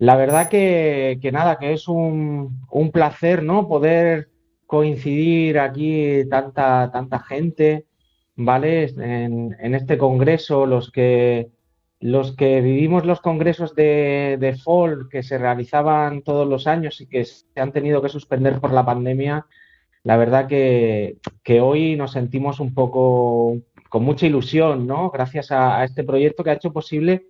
La verdad que nada, que es un placer, ¿no? Poder coincidir aquí tanta gente, ¿vale? En este congreso, los que vivimos los congresos de FOL que se realizaban todos los años y que se han tenido que suspender por la pandemia, la verdad que hoy nos sentimos un poco con mucha ilusión, ¿no? Gracias a este proyecto que ha hecho posible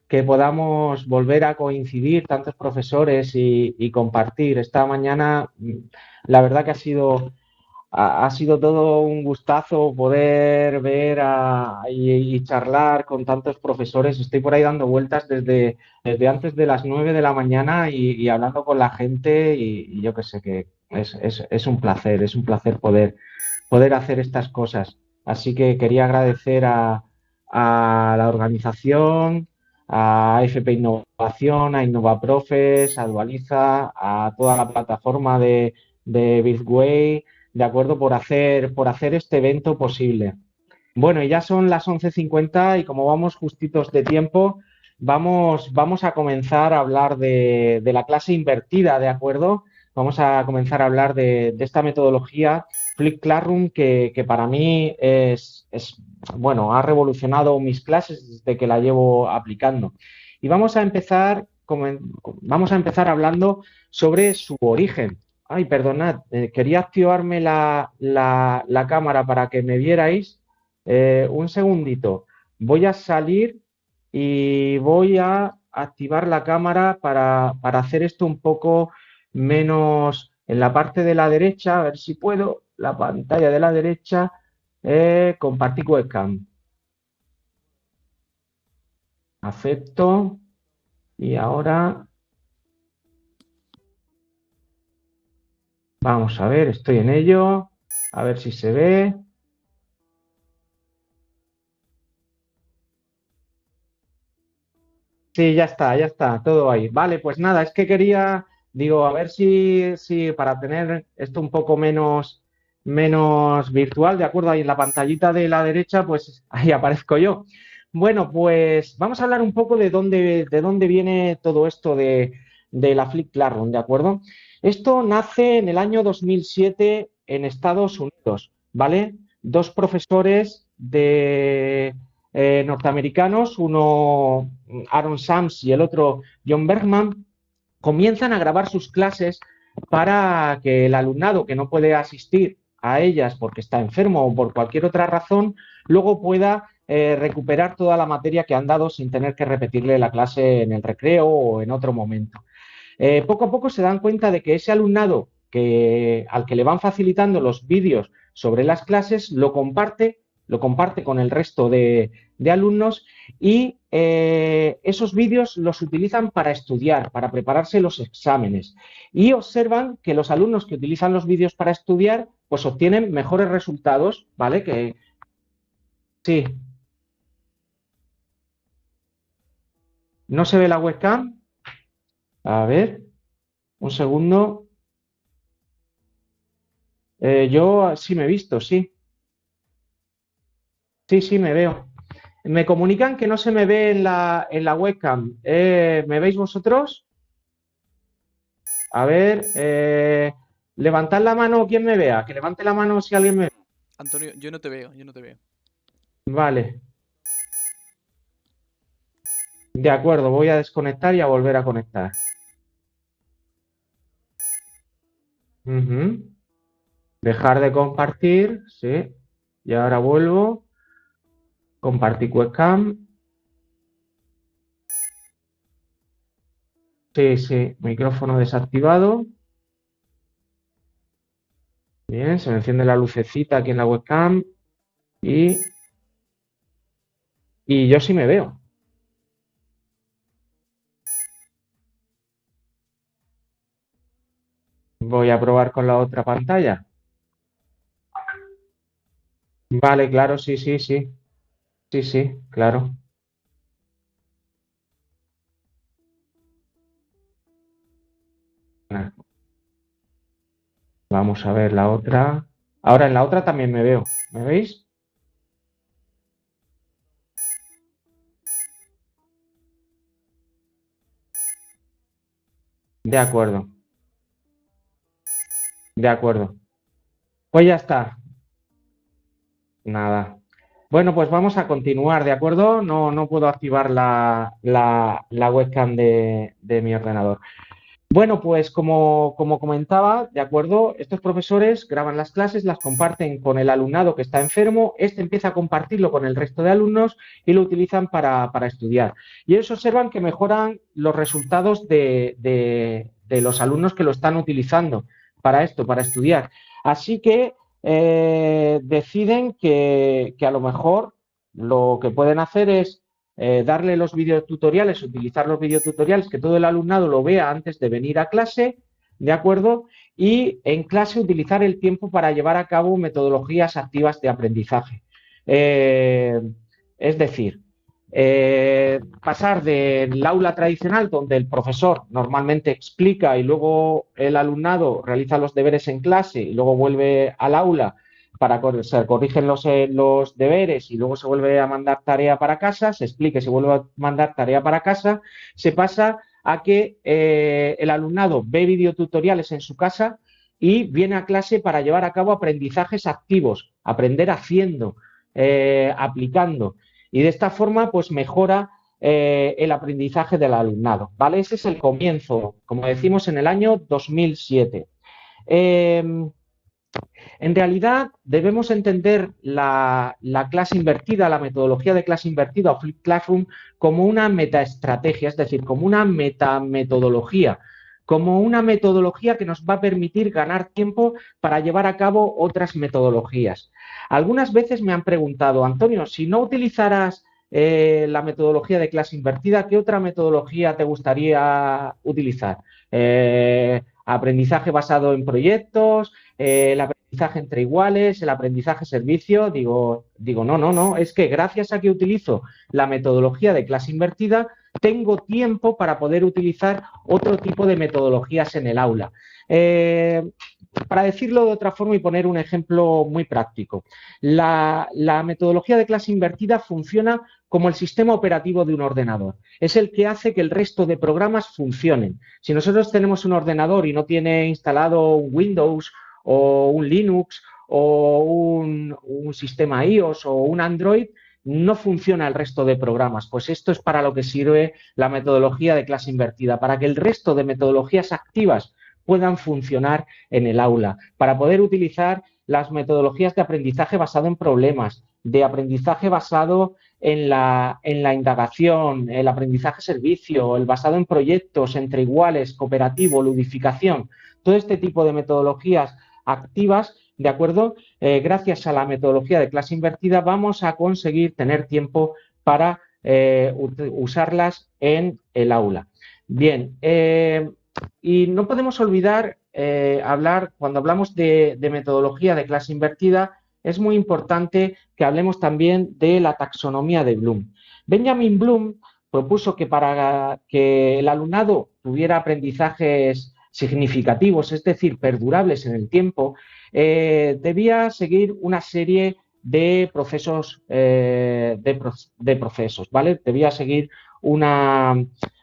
que podamos volver a coincidir tantos profesores y compartir. Esta mañana, la verdad que ha sido todo un gustazo poder ver y charlar con tantos profesores. Estoy por ahí dando vueltas desde antes de las 9 de la mañana y hablando con la gente y yo que sé que es un placer poder hacer estas cosas. Así que quería agradecer a la organización, a FP Innovación, a Innovaprofes, a Dualiza, a toda la plataforma de Bizway, de acuerdo, por hacer este evento posible. Bueno, y ya son las 11:50 y como vamos justitos de tiempo, vamos a comenzar a hablar de la clase invertida, ¿de acuerdo? Vamos a comenzar a hablar de esta metodología Flip Classroom que para mí bueno, ha revolucionado mis clases desde que la llevo aplicando. Y vamos a empezar hablando sobre su origen. Ay, perdonad, quería activarme la cámara para que me vierais. Un segundito. Voy a salir y voy a activar la cámara para hacer esto un poco menos en la parte de la derecha, a ver si puedo, la pantalla de la derecha, compartir webcam. Acepto y ahora vamos a ver, estoy en ello, a ver si se ve. Sí, ya está, todo ahí. Vale, pues nada, es que quería, digo, a ver si para tener esto un poco menos virtual, de acuerdo, ahí en la pantallita de la derecha, pues ahí aparezco yo. Bueno, pues vamos a hablar un poco de dónde viene todo esto de la Flip Classroom, ¿de acuerdo? Esto nace en el año 2007 en Estados Unidos, ¿vale? Dos profesores norteamericanos, uno Aaron Sams y el otro John Bergman, comienzan a grabar sus clases para que el alumnado que no puede asistir a ellas porque está enfermo o por cualquier otra razón, luego pueda recuperar toda la materia que han dado sin tener que repetirle la clase en el recreo o en otro momento. Poco a poco se dan cuenta de que ese alumnado al que le van facilitando los vídeos sobre las clases lo comparte con el resto de alumnos y esos vídeos los utilizan para estudiar, para prepararse los exámenes. Y observan que los alumnos que utilizan los vídeos para estudiar, pues obtienen mejores resultados, ¿vale? Sí, no se ve la webcam. A ver, un segundo. Yo sí me he visto, sí. Sí, sí, me veo. Me comunican que no se me ve en la webcam. ¿Me veis vosotros? A ver, levantad la mano quien me vea. Que levante la mano si alguien me ve. Antonio, yo no te veo, yo no te veo. Vale, de acuerdo. Voy a desconectar y a volver a conectar. Ujú. Dejar de compartir, sí. Y ahora vuelvo. Compartir webcam. Sí, sí. Micrófono desactivado. Bien, se me enciende la lucecita aquí en la webcam. Y, y yo sí me veo. Voy a probar con la otra pantalla. Vale, claro, sí, sí, sí. Sí, sí, claro. Ah, vamos a ver la otra. Ahora en la otra también me veo. ¿Me veis? de acuerdo, de acuerdo. Pues ya está, nada. Bueno, pues vamos a continuar, ¿de acuerdo? No, no puedo activar la webcam de mi ordenador. Bueno, pues como comentaba, ¿de acuerdo? Estos profesores graban las clases, las comparten con el alumnado que está enfermo, este empieza a compartirlo con el resto de alumnos y lo utilizan para estudiar. Y ellos observan que mejoran los resultados de los alumnos que lo están utilizando para esto, para estudiar. Así que deciden que a lo mejor lo que pueden hacer es darle los videotutoriales, utilizar los videotutoriales, que todo el alumnado lo vea antes de venir a clase, ¿de acuerdo? Y en clase utilizar el tiempo para llevar a cabo metodologías activas de aprendizaje. Eh, es decir, pasar del aula tradicional, donde el profesor normalmente explica y luego el alumnado realiza los deberes en clase y luego vuelve al aula para se corrigen los deberes y luego se vuelve a mandar tarea para casa, se explique, se vuelve a mandar tarea para casa, se pasa a que el alumnado ve videotutoriales en su casa y viene a clase para llevar a cabo aprendizajes activos, aprender haciendo, aplicando. Y de esta forma, pues mejora el aprendizaje del alumnado. ¿Vale? Ese es el comienzo, como decimos, en el año 2007. Eh, en realidad, debemos entender la clase invertida, la metodología de clase invertida o Flip Classroom como una metaestrategia, es decir, como una metametodología, como una metodología que nos va a permitir ganar tiempo para llevar a cabo otras metodologías. Algunas veces me han preguntado, Antonio, si no utilizaras la metodología de clase invertida, ¿qué otra metodología te gustaría utilizar? Aprendizaje basado en proyectos, el aprendizaje entre iguales, el aprendizaje servicio, no, no, no, es que gracias a que utilizo la metodología de clase invertida, tengo tiempo para poder utilizar otro tipo de metodologías en el aula. Para decirlo de otra forma y poner un ejemplo muy práctico, la metodología de clase invertida funciona como el sistema operativo de un ordenador. Es el que hace que el resto de programas funcionen. Si nosotros tenemos un ordenador y no tiene instalado un Windows o un Linux o un sistema iOS o un Android, no funciona el resto de programas. Pues esto es para lo que sirve la metodología de clase invertida, para que el resto de metodologías activas puedan funcionar en el aula, para poder utilizar las metodologías de aprendizaje basado en problemas, de aprendizaje basado en la indagación, el aprendizaje servicio, el basado en proyectos entre iguales, cooperativo, ludificación, todo este tipo de metodologías activas, ¿de acuerdo? Gracias a la metodología de clase invertida vamos a conseguir tener tiempo para usarlas en el aula. Bien, y no podemos olvidar cuando hablamos de metodología de clase invertida, es muy importante que hablemos también de la taxonomía de Bloom. Benjamin Bloom propuso que para que el alumnado tuviera aprendizajes significativos, es decir, perdurables en el tiempo, debía seguir una serie de procesos, de procesos, ¿vale?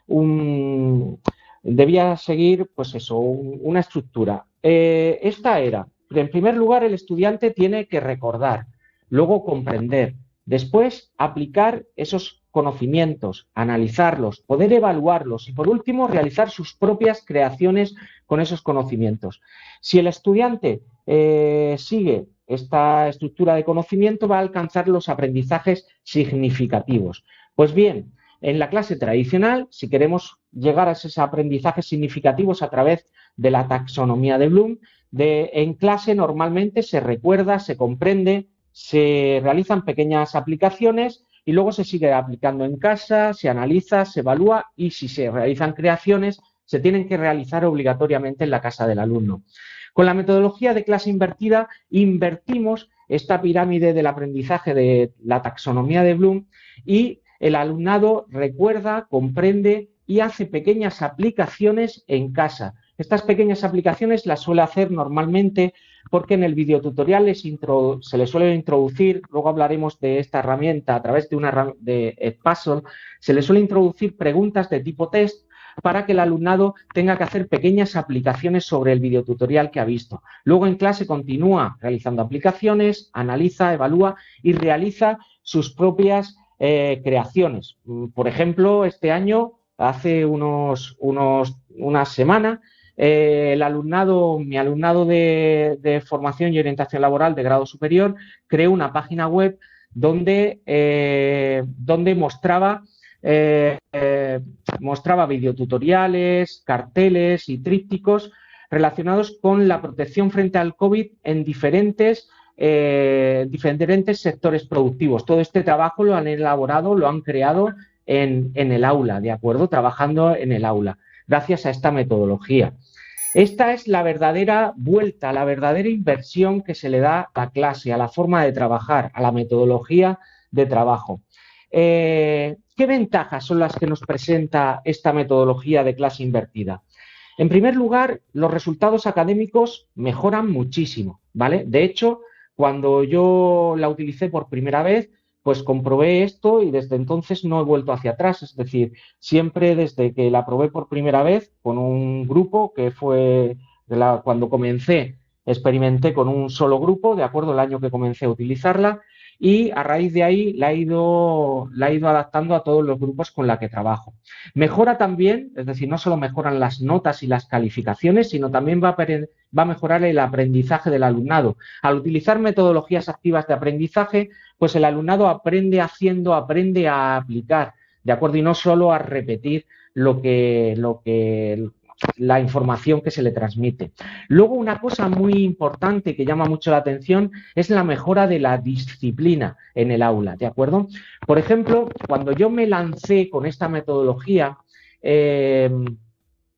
Un, debía seguir, pues eso, una estructura. Esta era, en primer lugar, el estudiante tiene que recordar, luego comprender, después aplicar esos conocimientos, analizarlos, poder evaluarlos y, por último, realizar sus propias creaciones con esos conocimientos. Si el estudiante sigue esta estructura de conocimiento, va a alcanzar los aprendizajes significativos. Pues bien, en la clase tradicional, si queremos llegar a esos aprendizajes significativos a través de la taxonomía de Bloom, en clase normalmente se recuerda, se comprende, se realizan pequeñas aplicaciones y luego se sigue aplicando en casa, se analiza, se evalúa y si se realizan creaciones, se tienen que realizar obligatoriamente en la casa del alumno. Con la metodología de clase invertida, invertimos esta pirámide del aprendizaje de la taxonomía de Bloom y el alumnado recuerda, comprende y hace pequeñas aplicaciones en casa. Estas pequeñas aplicaciones las suele hacer normalmente porque en el videotutorial se les suele introducir, luego hablaremos de esta herramienta a través de una de Puzzle, se les suele introducir preguntas de tipo test para que el alumnado tenga que hacer pequeñas aplicaciones sobre el videotutorial que ha visto. Luego en clase continúa realizando aplicaciones, analiza, evalúa y realiza sus propias creaciones. Por ejemplo, este año, hace unas semanas, mi alumnado de formación y orientación laboral de grado superior creó una página web donde mostraba videotutoriales, carteles y trípticos relacionados con la protección frente al COVID en diferentes sectores productivos. Todo este trabajo lo han elaborado, lo han creado en el aula, ¿de acuerdo? Trabajando en el aula, gracias a esta metodología. Esta es la verdadera vuelta, la verdadera inversión que se le da a la clase, a la forma de trabajar, a la metodología de trabajo. ¿Qué ventajas son las que nos presenta esta metodología de clase invertida? En primer lugar, los resultados académicos mejoran muchísimo, ¿vale? De hecho, cuando yo la utilicé por primera vez, pues comprobé esto y desde entonces no he vuelto hacia atrás. Es decir, siempre desde que la probé por primera vez con un grupo que fue cuando comencé, experimenté con un solo grupo, de acuerdo, el año que comencé a utilizarla, y a raíz de ahí la he ido adaptando a todos los grupos con la que trabajo. Mejora también, es decir, no solo mejoran las notas y las calificaciones, sino también va a mejorar el aprendizaje del alumnado. Al utilizar metodologías activas de aprendizaje, pues el alumnado aprende haciendo, aprende a aplicar, ¿de acuerdo? Y no solo a repetir la información que se le transmite. Luego, una cosa muy importante que llama mucho la atención es la mejora de la disciplina en el aula, ¿de acuerdo? Por ejemplo, cuando yo me lancé con esta metodología, en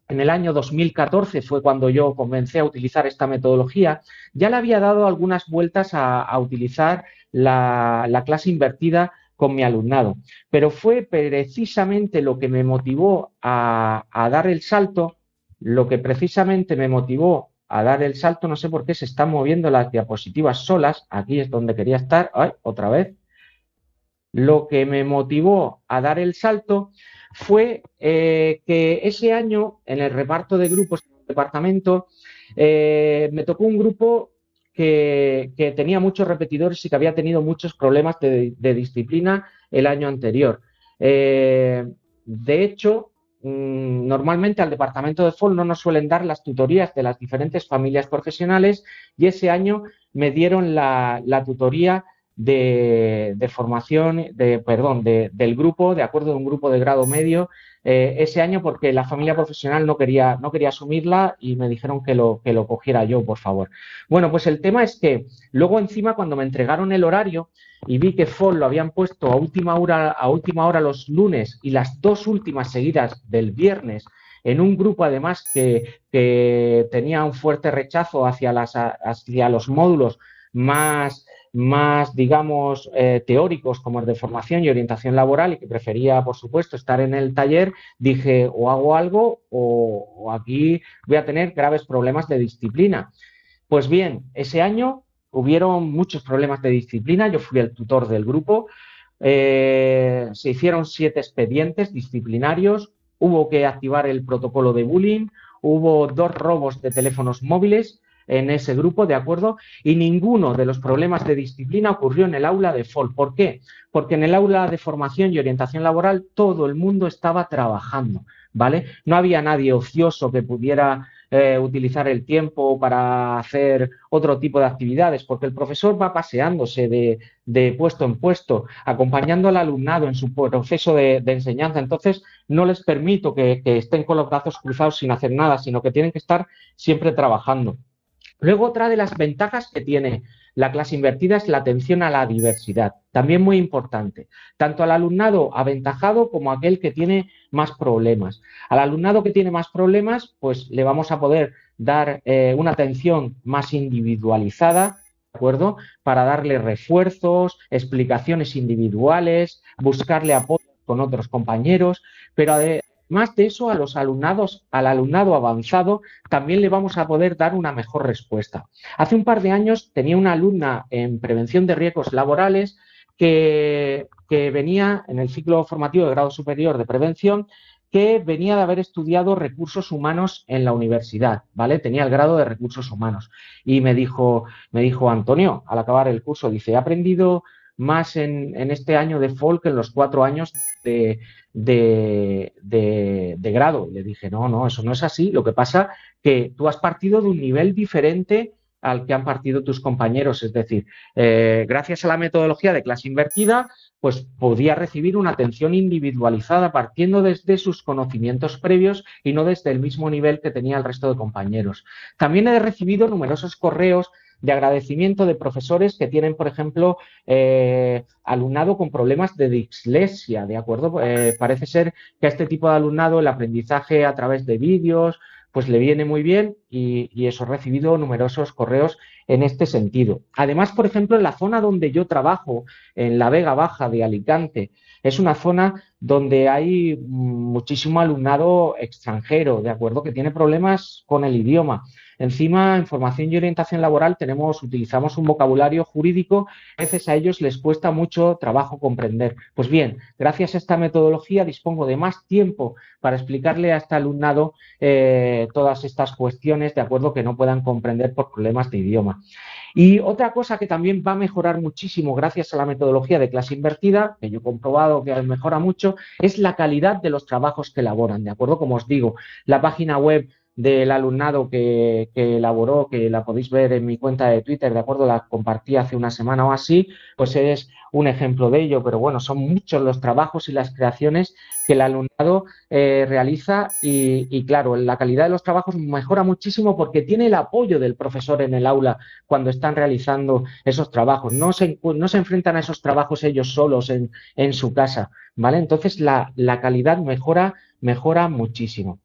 el año 2014 fue cuando yo comencé a utilizar esta metodología, ya le había dado algunas vueltas a utilizar la clase invertida con mi alumnado, pero fue precisamente lo que me motivó a dar el salto, no sé por qué se están moviendo las diapositivas solas, aquí es donde quería estar, ¡ay, otra vez! Lo que me motivó a dar el salto fue que ese año, en el reparto de grupos del departamento, me tocó un grupo que tenía muchos repetidores y que había tenido muchos problemas de disciplina el año anterior. De hecho, normalmente al departamento de FOL no nos suelen dar las tutorías de las diferentes familias profesionales y ese año me dieron la tutoría de formación, del grupo, de acuerdo, de un grupo de grado medio, ese año porque la familia profesional no quería asumirla y me dijeron que lo cogiera yo, por favor. Bueno, pues el tema es que luego encima cuando me entregaron el horario y vi que FOL lo habían puesto a última hora los lunes y las dos últimas seguidas del viernes, en un grupo además que tenía un fuerte rechazo hacia los módulos más digamos, teóricos como el de formación y orientación laboral y que prefería, por supuesto, estar en el taller, dije, o hago algo o aquí voy a tener graves problemas de disciplina. Pues bien, ese año hubieron muchos problemas de disciplina, yo fui el tutor del grupo, se hicieron 7 expedientes disciplinarios, hubo que activar el protocolo de bullying, hubo 2 robos de teléfonos móviles en ese grupo, ¿de acuerdo? Y ninguno de los problemas de disciplina ocurrió en el aula de FOL. ¿Por qué? Porque en el aula de formación y orientación laboral todo el mundo estaba trabajando, ¿vale? No había nadie ocioso que pudiera utilizar el tiempo para hacer otro tipo de actividades, porque el profesor va paseándose de puesto en puesto, acompañando al alumnado en su proceso de enseñanza. Entonces, no les permito que estén con los brazos cruzados sin hacer nada, sino que tienen que estar siempre trabajando. Luego, otra de las ventajas que tiene la clase invertida es la atención a la diversidad, también muy importante, tanto al alumnado aventajado como a aquel que tiene más problemas. Al alumnado que tiene más problemas, pues le vamos a poder dar una atención más individualizada, ¿de acuerdo? Para darle refuerzos, explicaciones individuales, buscarle apoyo con otros compañeros, pero además de eso, al alumnado avanzado, también le vamos a poder dar una mejor respuesta. Hace un par de años tenía una alumna en prevención de riesgos laborales que venía en el ciclo formativo de grado superior de prevención, que venía de haber estudiado recursos humanos en la universidad, ¿vale? Tenía el grado de recursos humanos. Y me dijo Antonio, al acabar el curso, dice, he aprendido más en este año de folk en los 4 años de grado. Le dije, no, no, eso no es así. Lo que pasa que tú has partido de un nivel diferente al que han partido tus compañeros. Es decir, gracias a la metodología de clase invertida, pues podía recibir una atención individualizada partiendo desde sus conocimientos previos y no desde el mismo nivel que tenía el resto de compañeros. También he recibido numerosos correos de agradecimiento de profesores que tienen, por ejemplo, alumnado con problemas de dislexia, ¿de acuerdo? Parece ser que a este tipo de alumnado el aprendizaje a través de vídeos, pues le viene muy bien y eso, he recibido numerosos correos en este sentido. Además, por ejemplo, en la zona donde yo trabajo, en la Vega Baja de Alicante, es una zona donde hay muchísimo alumnado extranjero, ¿de acuerdo? Que tiene problemas con el idioma. Encima, en formación y orientación laboral utilizamos un vocabulario jurídico, a veces a ellos les cuesta mucho trabajo comprender. Pues bien, gracias a esta metodología dispongo de más tiempo para explicarle a este alumnado todas estas cuestiones, de acuerdo, que no puedan comprender por problemas de idioma. Y otra cosa que también va a mejorar muchísimo gracias a la metodología de clase invertida, que yo he comprobado que mejora mucho, es la calidad de los trabajos que elaboran, ¿de acuerdo? Como os digo, la página web del alumnado que elaboró, que la podéis ver en mi cuenta de Twitter, ¿de acuerdo? La compartí hace una semana o así, pues es un ejemplo de ello, pero bueno, son muchos los trabajos y las creaciones que el alumnado realiza y claro, la calidad de los trabajos mejora muchísimo porque tiene el apoyo del profesor en el aula cuando están realizando esos trabajos. No se enfrentan a esos trabajos ellos solos en su casa, ¿vale? Entonces la calidad mejora muchísimo.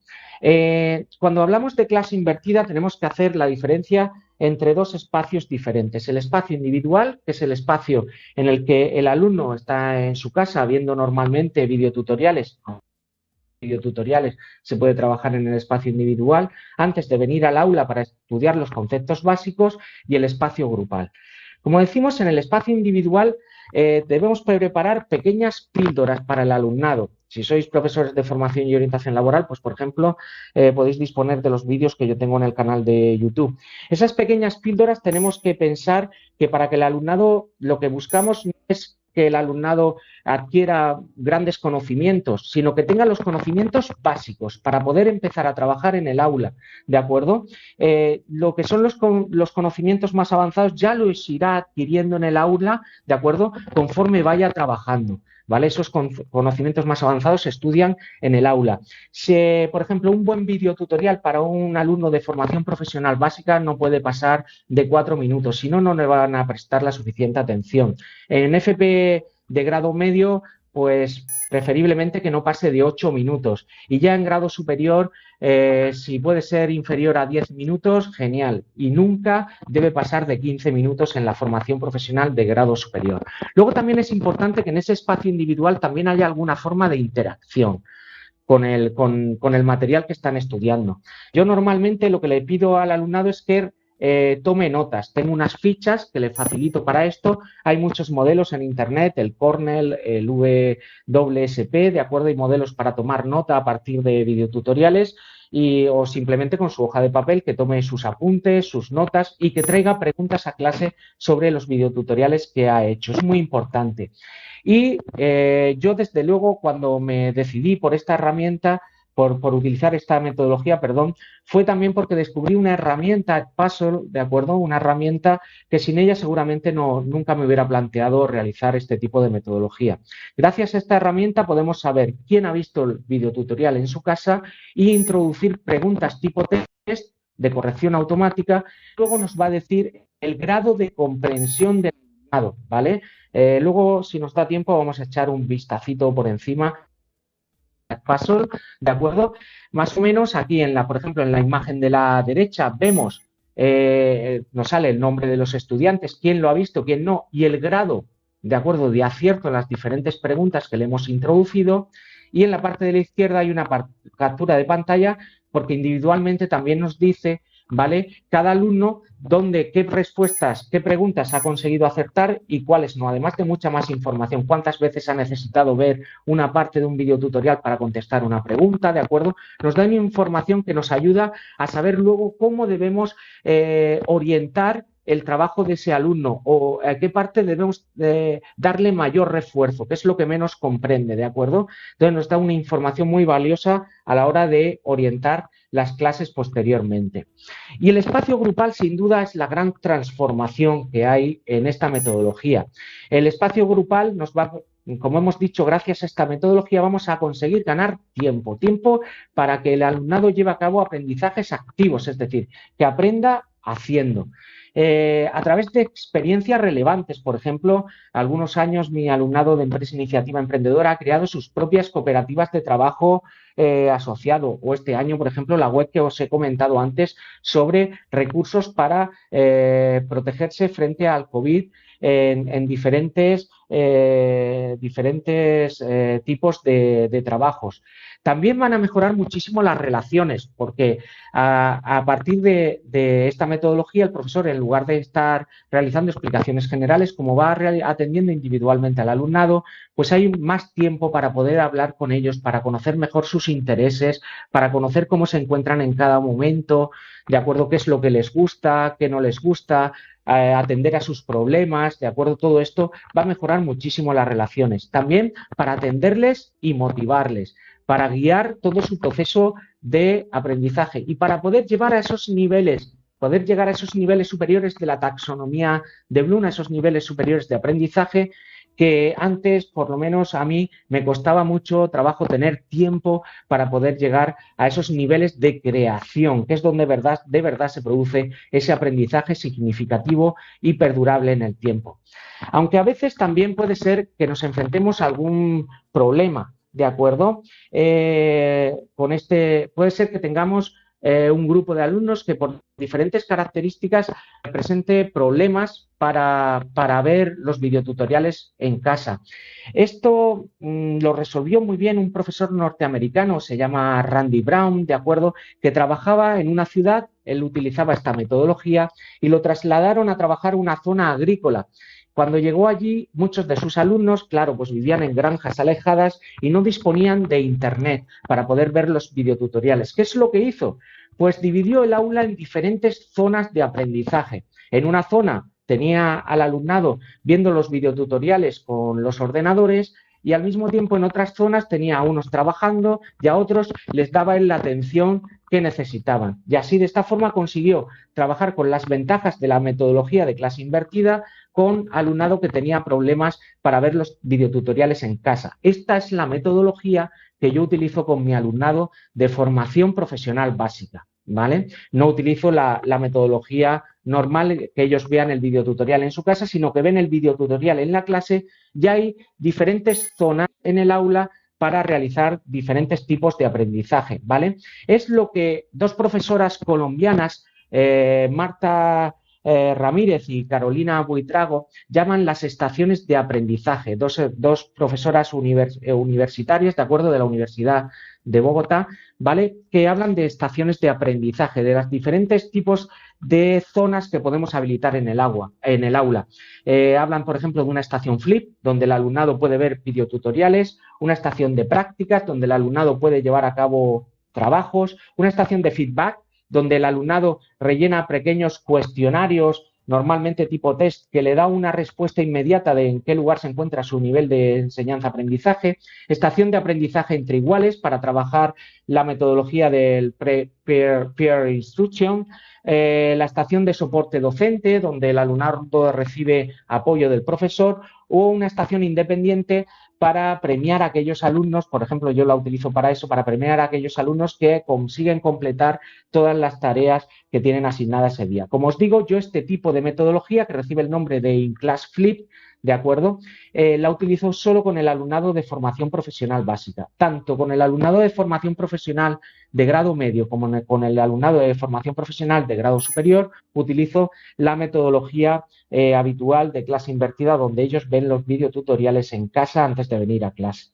Cuando hablamos de clase invertida tenemos que hacer la diferencia entre dos espacios diferentes. El espacio individual, que es el espacio en el que el alumno está en su casa viendo normalmente videotutoriales. Se puede trabajar en el espacio individual antes de venir al aula para estudiar los conceptos básicos y el espacio grupal. Como decimos, en el espacio individual debemos preparar pequeñas píldoras para el alumnado. Si sois profesores de formación y orientación laboral, pues por ejemplo, podéis disponer de los vídeos que yo tengo en el canal de YouTube. Esas pequeñas píldoras tenemos que pensar que para que el alumnado, lo que buscamos no es que el alumnado adquiera grandes conocimientos, sino que tenga los conocimientos básicos para poder empezar a trabajar en el aula, ¿de acuerdo? Lo que son los conocimientos más avanzados ya los irá adquiriendo en el aula, ¿de acuerdo? Conforme vaya trabajando. ¿Vale? Esos conocimientos más avanzados se estudian en el aula. Por ejemplo, un buen videotutorial para un alumno de formación profesional básica no puede pasar de 4 minutos, si no, no le van a prestar la suficiente atención. En FP de grado medio, pues preferiblemente que no pase de 8 minutos. Y ya en grado superior, si puede ser inferior a 10 minutos, genial. Y nunca debe pasar de 15 minutos en la formación profesional de grado superior. Luego también es importante que en ese espacio individual también haya alguna forma de interacción con el material que están estudiando. Yo normalmente lo que le pido al alumnado es que tome notas. Tengo unas fichas que le facilito para esto. Hay muchos modelos en Internet, el Cornell, el WSP, ¿de acuerdo? Hay modelos para tomar nota a partir de videotutoriales o simplemente con su hoja de papel que tome sus apuntes, sus notas y que traiga preguntas a clase sobre los videotutoriales que ha hecho. Es muy importante. Y yo, desde luego, cuando me decidí por esta herramienta, por utilizar esta metodología, perdón, fue también porque descubrí una herramienta, Puzzle, ¿de acuerdo? Una herramienta que sin ella seguramente nunca me hubiera planteado realizar este tipo de metodología. Gracias a esta herramienta podemos saber quién ha visto el videotutorial en su casa e introducir preguntas tipo test de corrección automática. Luego nos va a decir el grado de comprensión del alumnado, ¿vale? Luego, si nos da tiempo, vamos a echar un vistacito por encima. Puzzle, ¿de acuerdo? Más o menos aquí, por ejemplo, en la imagen de la derecha vemos, nos sale el nombre de los estudiantes, quién lo ha visto, quién no, y el grado, ¿de acuerdo?, de acierto en las diferentes preguntas que le hemos introducido. Y en la parte de la izquierda hay una captura de pantalla porque individualmente también nos dice ¿vale? Cada alumno, dónde, qué respuestas, qué preguntas ha conseguido acertar y cuáles no, además de mucha más información, cuántas veces ha necesitado ver una parte de un videotutorial para contestar una pregunta, ¿de acuerdo? Nos dan información que nos ayuda a saber luego cómo debemos orientar el trabajo de ese alumno o a qué parte debemos darle mayor refuerzo, qué es lo que menos comprende, ¿de acuerdo? Entonces nos da una información muy valiosa a la hora de orientar las clases posteriormente. Y el espacio grupal, sin duda, es la gran transformación que hay en esta metodología. El espacio grupal nos va, como hemos dicho, gracias a esta metodología vamos a conseguir ganar tiempo, tiempo para que el alumnado lleve a cabo aprendizajes activos, es decir, que aprenda haciendo. A través de experiencias relevantes, por ejemplo, algunos años mi alumnado de Empresa Iniciativa Emprendedora ha creado sus propias cooperativas de trabajo asociado, o este año, por ejemplo, la web que os he comentado antes sobre recursos para protegerse frente al COVID en diferentes tipos de trabajos. También van a mejorar muchísimo las relaciones, porque a partir de esta metodología el profesor, en lugar de estar realizando explicaciones generales, como va atendiendo individualmente al alumnado, pues hay más tiempo para poder hablar con ellos, para conocer mejor sus intereses, para conocer cómo se encuentran en cada momento, de acuerdo qué es lo que les gusta, qué no les gusta, atender a sus problemas, de acuerdo, todo esto va a mejorar muchísimo las relaciones. También para atenderles y motivarles, para guiar todo su proceso de aprendizaje y para poder llevar a esos niveles, poder llegar a esos niveles superiores de la taxonomía de Bloom, a esos niveles superiores de aprendizaje que antes, por lo menos a mí, me costaba mucho trabajo tener tiempo para poder llegar a esos niveles de creación, que es donde de verdad se produce ese aprendizaje significativo y perdurable en el tiempo. Aunque a veces también puede ser que nos enfrentemos a algún problema, ¿de acuerdo? Puede ser que tengamos un grupo de alumnos que por diferentes características presente problemas para ver los videotutoriales en casa. Esto lo resolvió muy bien un profesor norteamericano, se llama Randy Brown, ¿de acuerdo? Que trabajaba en una ciudad, él utilizaba esta metodología y lo trasladaron a trabajar en una zona agrícola. Cuando llegó allí, muchos de sus alumnos, claro, pues vivían en granjas alejadas y no disponían de internet para poder ver los videotutoriales. ¿Qué es lo que hizo? Pues dividió el aula en diferentes zonas de aprendizaje. En una zona tenía al alumnado viendo los videotutoriales con los ordenadores y al mismo tiempo en otras zonas tenía a unos trabajando y a otros les daba la atención que necesitaban. Y así de esta forma consiguió trabajar con las ventajas de la metodología de clase invertida con alumnado que tenía problemas para ver los videotutoriales en casa. Esta es la metodología que yo utilizo con mi alumnado de formación profesional básica, ¿vale? No utilizo la metodología normal que ellos vean el videotutorial en su casa, sino que ven el videotutorial en la clase y hay diferentes zonas en el aula para realizar diferentes tipos de aprendizaje, ¿vale? Es lo que dos profesoras colombianas, Marta Ramírez y Carolina Buitrago, llaman las estaciones de aprendizaje, dos profesoras universitarias, de acuerdo, de la Universidad de Bogotá, ¿vale? Que hablan de estaciones de aprendizaje, de los diferentes tipos de zonas que podemos habilitar en el aula. Hablan, por ejemplo, de una estación flip, donde el alumnado puede ver videotutoriales, una estación de prácticas, donde el alumnado puede llevar a cabo trabajos, una estación de feedback, donde el alumnado rellena pequeños cuestionarios, normalmente tipo test, que le da una respuesta inmediata de en qué lugar se encuentra su nivel de enseñanza-aprendizaje. Estación de aprendizaje entre iguales para trabajar la metodología del peer instruction. La estación de soporte docente, donde el alumnado recibe apoyo del profesor, o una estación independiente para premiar a aquellos alumnos, por ejemplo, yo la utilizo para eso, para premiar a aquellos alumnos que consiguen completar todas las tareas que tienen asignadas ese día. Como os digo, yo este tipo de metodología, que recibe el nombre de In-Class Flip, ¿de acuerdo? La utilizo solo con el alumnado de formación profesional básica. Tanto con el alumnado de formación profesional de grado medio como con el alumnado de formación profesional de grado superior, utilizo la metodología habitual de clase invertida, donde ellos ven los videotutoriales en casa antes de venir a clase.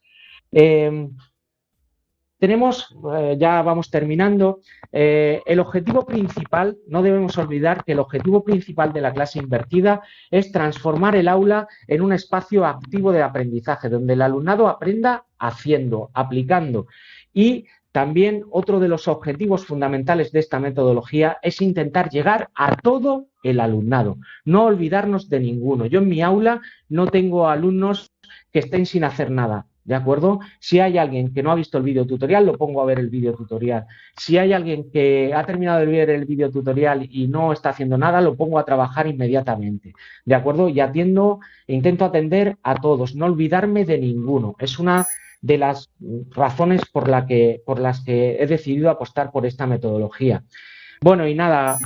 tenemos, ya vamos terminando, el objetivo principal, no debemos olvidar que el objetivo principal de la clase invertida es transformar el aula en un espacio activo de aprendizaje, donde el alumnado aprenda haciendo, aplicando. Y también otro de los objetivos fundamentales de esta metodología es intentar llegar a todo el alumnado, no olvidarnos de ninguno. Yo en mi aula no tengo alumnos que estén sin hacer nada. ¿De acuerdo? Si hay alguien que no ha visto el vídeo tutorial, lo pongo a ver el vídeo tutorial. Si hay alguien que ha terminado de ver el vídeo tutorial y no está haciendo nada, lo pongo a trabajar inmediatamente. ¿De acuerdo? Y intento atender a todos, no olvidarme de ninguno. Es una de las razones por las que he decidido apostar por esta metodología. Bueno, y nada,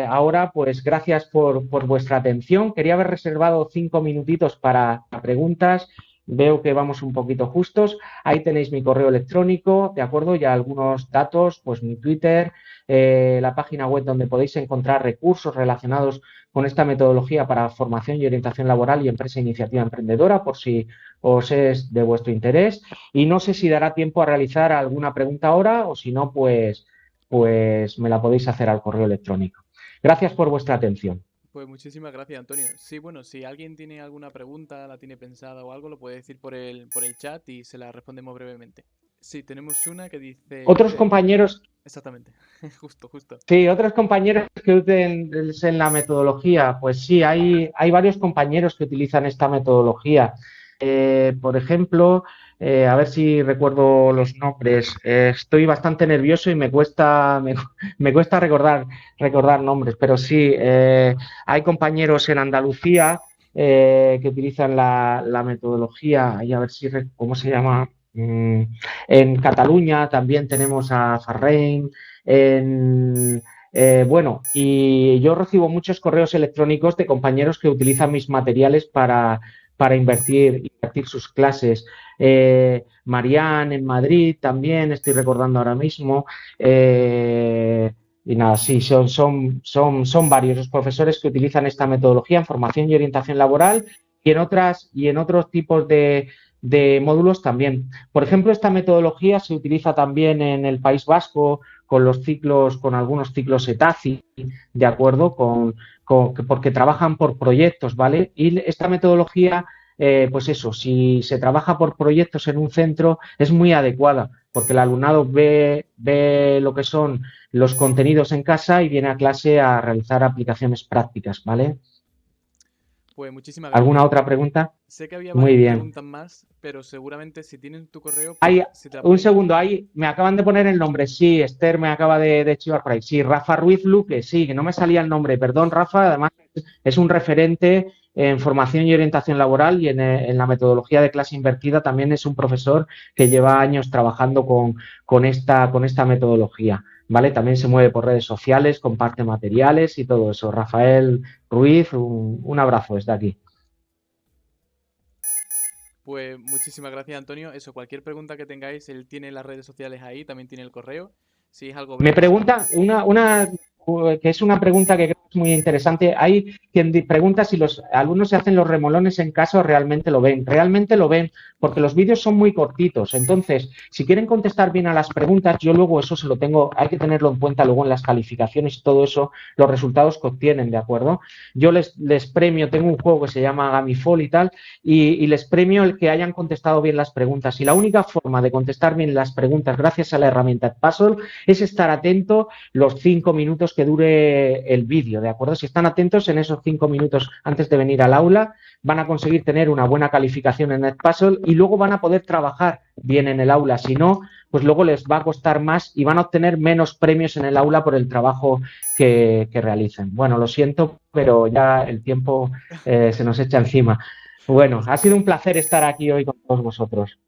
ahora pues gracias por vuestra atención. Quería haber reservado 5 minutitos para preguntas. Veo que vamos un poquito justos. Ahí tenéis mi correo electrónico, ¿de acuerdo? Y algunos datos, pues mi Twitter, la página web donde podéis encontrar recursos relacionados con esta metodología para formación y orientación laboral y empresa e iniciativa emprendedora, por si os es de vuestro interés. Y no sé si dará tiempo a realizar alguna pregunta ahora o si no, pues me la podéis hacer al correo electrónico. Gracias por vuestra atención. Pues muchísimas gracias, Antonio. Sí, bueno, si alguien tiene alguna pregunta, la tiene pensada o algo, lo puede decir por el chat y se la respondemos brevemente. Sí, tenemos una que dice... Otros compañeros... Exactamente, justo, justo. Sí, otros compañeros que utilizan la metodología, pues sí, hay varios compañeros que utilizan esta metodología. Por ejemplo, a ver si recuerdo los nombres. Estoy bastante nervioso y me cuesta recordar nombres, pero sí, hay compañeros en Andalucía que utilizan la metodología, y a ver si cómo se llama. En Cataluña también tenemos a Farrein. Bueno, y yo recibo muchos correos electrónicos de compañeros que utilizan mis materiales para invertir sus clases. Marianne en Madrid también, estoy recordando ahora mismo. Y nada, sí, son varios los profesores que utilizan esta metodología en formación y orientación laboral y en otros tipos de módulos también. Por ejemplo, esta metodología se utiliza también en el País Vasco con algunos ciclos ETACI, ¿de acuerdo? Porque trabajan por proyectos, ¿vale? Y esta metodología, pues eso, si se trabaja por proyectos en un centro, es muy adecuada, porque el alumnado ve lo que son los contenidos en casa y viene a clase a realizar aplicaciones prácticas, ¿vale? Pues muchísimas ¿Alguna gracias. otra pregunta? Sé que había Muy varias bien. preguntas más, pero seguramente si tienen tu correo, pues si te la Un pueden... segundo, ahí me acaban de poner el nombre. Sí, Esther me acaba de chivar por ahí. Sí, Rafa Ruiz Luque, sí, que no me salía el nombre. Perdón, Rafa, además es un referente en formación y orientación laboral y en la metodología de clase invertida también es un profesor que lleva años trabajando con esta metodología. ¿Vale? También se mueve por redes sociales, comparte materiales y todo eso. Rafael Ruiz, un abrazo desde aquí. Pues muchísimas gracias, Antonio. Eso, cualquier pregunta que tengáis, él tiene las redes sociales ahí, también tiene el correo. Si es algo Me breve, pregunta que es una pregunta que creo que es muy interesante. Hay quien pregunta si los alumnos se hacen los remolones en casa o realmente lo ven. Realmente lo ven porque los vídeos son muy cortitos. Entonces, si quieren contestar bien a las preguntas, yo luego eso se lo tengo, hay que tenerlo en cuenta luego en las calificaciones y todo eso, los resultados que obtienen, ¿de acuerdo? Yo les premio, tengo un juego que se llama Gamifol y tal, y les premio el que hayan contestado bien las preguntas. Y la única forma de contestar bien las preguntas gracias a la herramienta Puzzle es estar atento los 5 minutos que dure el vídeo, ¿de acuerdo? Si están atentos en esos 5 minutos antes de venir al aula, van a conseguir tener una buena calificación en Edpuzzle y luego van a poder trabajar bien en el aula. Si no, pues luego les va a costar más y van a obtener menos premios en el aula por el trabajo que realicen. Bueno, lo siento, pero ya el tiempo se nos echa encima. Bueno, ha sido un placer estar aquí hoy con todos vosotros.